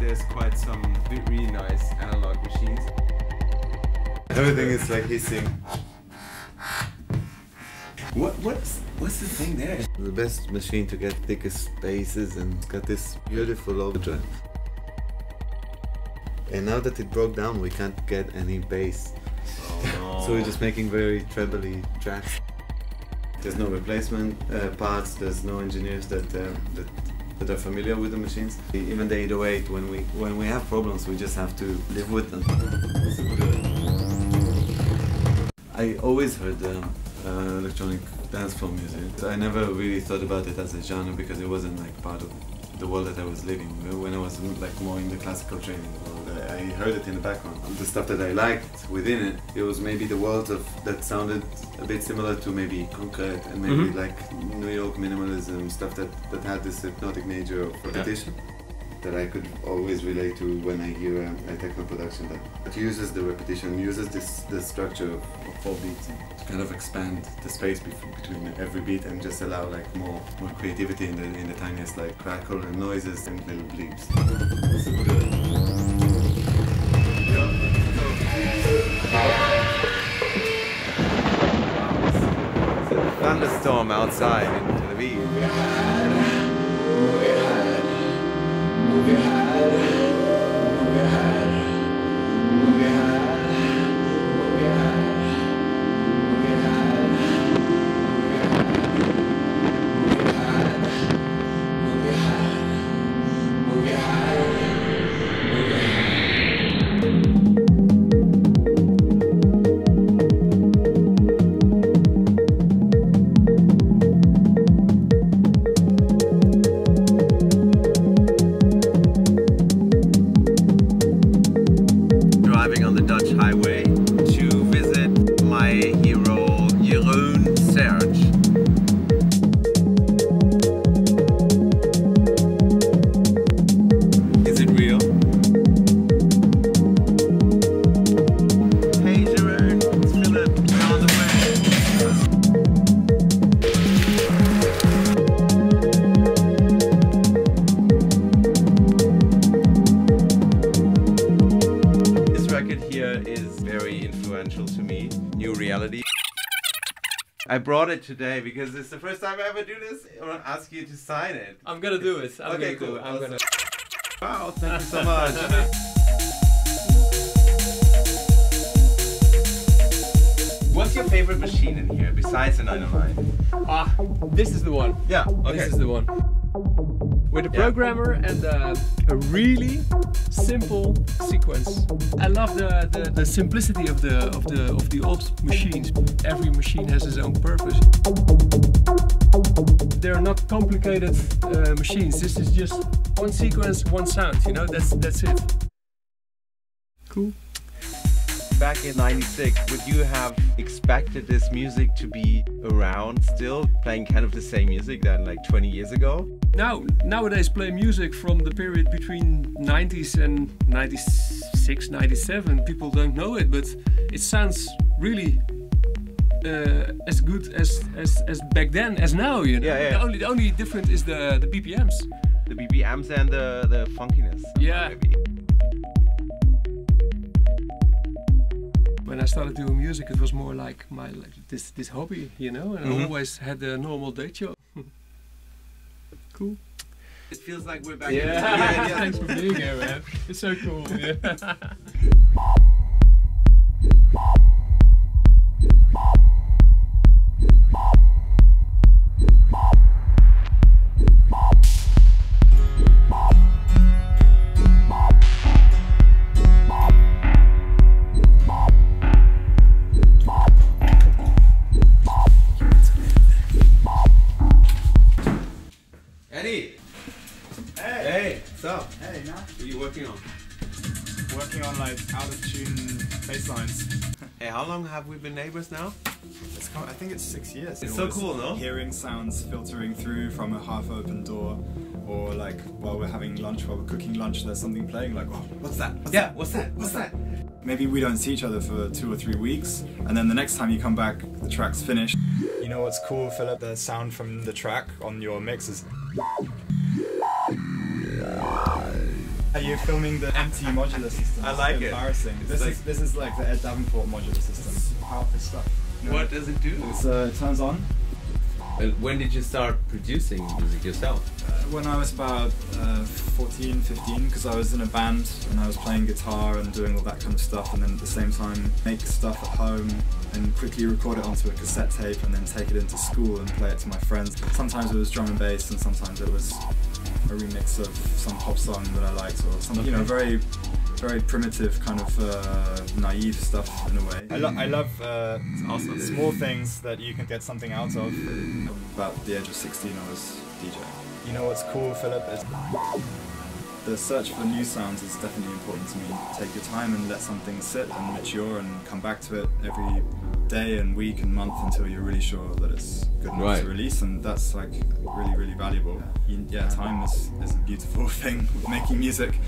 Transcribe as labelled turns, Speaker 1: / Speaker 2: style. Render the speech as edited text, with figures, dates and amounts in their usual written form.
Speaker 1: there's quite some really nice analog machines.
Speaker 2: Everything is like hissing.
Speaker 1: What's the thing there?
Speaker 2: The best machine to get thickest basses, and it's got this beautiful overdrive. And now that it broke down, we can't get any bass.
Speaker 1: Oh no.
Speaker 2: So we're just making very trebly tracks. There's no replacement parts. There's no engineers that are familiar with the machines. Even the 808, when we have problems, we just have to live with them. Super good. I always heard electronic dance floor music. I never really thought about it as a genre because it wasn't like part of the world that I was living. When I was like more in the classical training world, I heard it in the background. The stuff that I liked within it, it was maybe the world that sounded a bit similar to maybe concrete and maybe like New York minimalism, stuff that had this hypnotic nature of repetition. That I could always relate to when I hear a techno production that uses the repetition, uses the structure of 4 beats to kind of expand the space between every beat and just allow like more creativity in the tiniest like crackle and noises and little bleeps. Super good.
Speaker 1: It's a thunderstorm outside in Tel Aviv. On the Dutch highway to visit my hero Jeroen Serge. Is it real? Hey Jeroen, it's Philip. We're on the Here is very influential to me. New Reality. I brought it today because it's the first time I ever do this. I want to ask you to sign it.
Speaker 3: I'm gonna do it.
Speaker 1: Okay, cool.
Speaker 3: I'm gonna.
Speaker 1: Wow, thank you so much. What's your favorite machine in here besides the 909?
Speaker 3: This is the one.
Speaker 1: Yeah, okay.
Speaker 3: This is the one. With a programmer and a really simple sequence. I love the simplicity of the old machines. Every machine has its own purpose. They're not complicated machines. This is just one sequence, one sound. You know, that's it. Cool.
Speaker 1: Back in '96, would you have expected this music to be around still, playing kind of the same music than like 20 years ago?
Speaker 3: Nowadays play music from the period between 90s and 96, 97. People don't know it, but it sounds really as good as back then as now, you know.
Speaker 1: Yeah.
Speaker 3: The only difference is the BPMs.
Speaker 1: The BPMs and the funkiness.
Speaker 3: Yeah.
Speaker 1: Maybe.
Speaker 3: When I started doing music, it was more like this hobby, you know, and I always had a normal day job. Cool.
Speaker 1: It feels like we're back.
Speaker 3: Yeah. Thanks for being here, man. It's so cool. Yeah.
Speaker 1: Eddie!
Speaker 4: Hey!
Speaker 1: What's up?
Speaker 4: Hey, man.
Speaker 1: What are you working on?
Speaker 4: Working on like out of tune bass lines.
Speaker 1: Hey, how long have we been neighbors now?
Speaker 4: I think it's 6 years.
Speaker 1: It's so cool, no?
Speaker 4: Hearing sounds filtering through from a half-open door, or like while we're having lunch, while we're cooking lunch, there's something playing. Like, oh, what's that?
Speaker 1: What's that?
Speaker 4: Maybe we don't see each other for 2 or 3 weeks, and then the next time you come back, the track's finished. You know what's cool, Philip? The sound from the track on your mix is. you're filming the empty modular system.
Speaker 1: I like
Speaker 4: it's
Speaker 1: it.
Speaker 4: Embarrassing. This is like the Ed Davenport modular system. Powerful stuff. You know?
Speaker 1: What does it do?
Speaker 4: It turns on.
Speaker 1: When did you start producing music yourself?
Speaker 4: When I was about 14, 15, because I was in a band and I was playing guitar and doing all that kind of stuff, and then at the same time make stuff at home and quickly record it onto a cassette tape and then take it into school and play it to my friends. Sometimes it was drum and bass and sometimes it was a remix of some pop song that I liked, or some, you know, very primitive kind of naive stuff in a way. I love
Speaker 1: awesome.
Speaker 4: small things that you can get something out of. About the age of 16 I was DJ. You know what's cool, Philip, is the search for new sounds is definitely important to me. Take your time and let something sit and mature and come back to it every day and week and month until you're really sure that it's good enough to release, and that's like really, really valuable. Yeah, time is a beautiful thing with making music.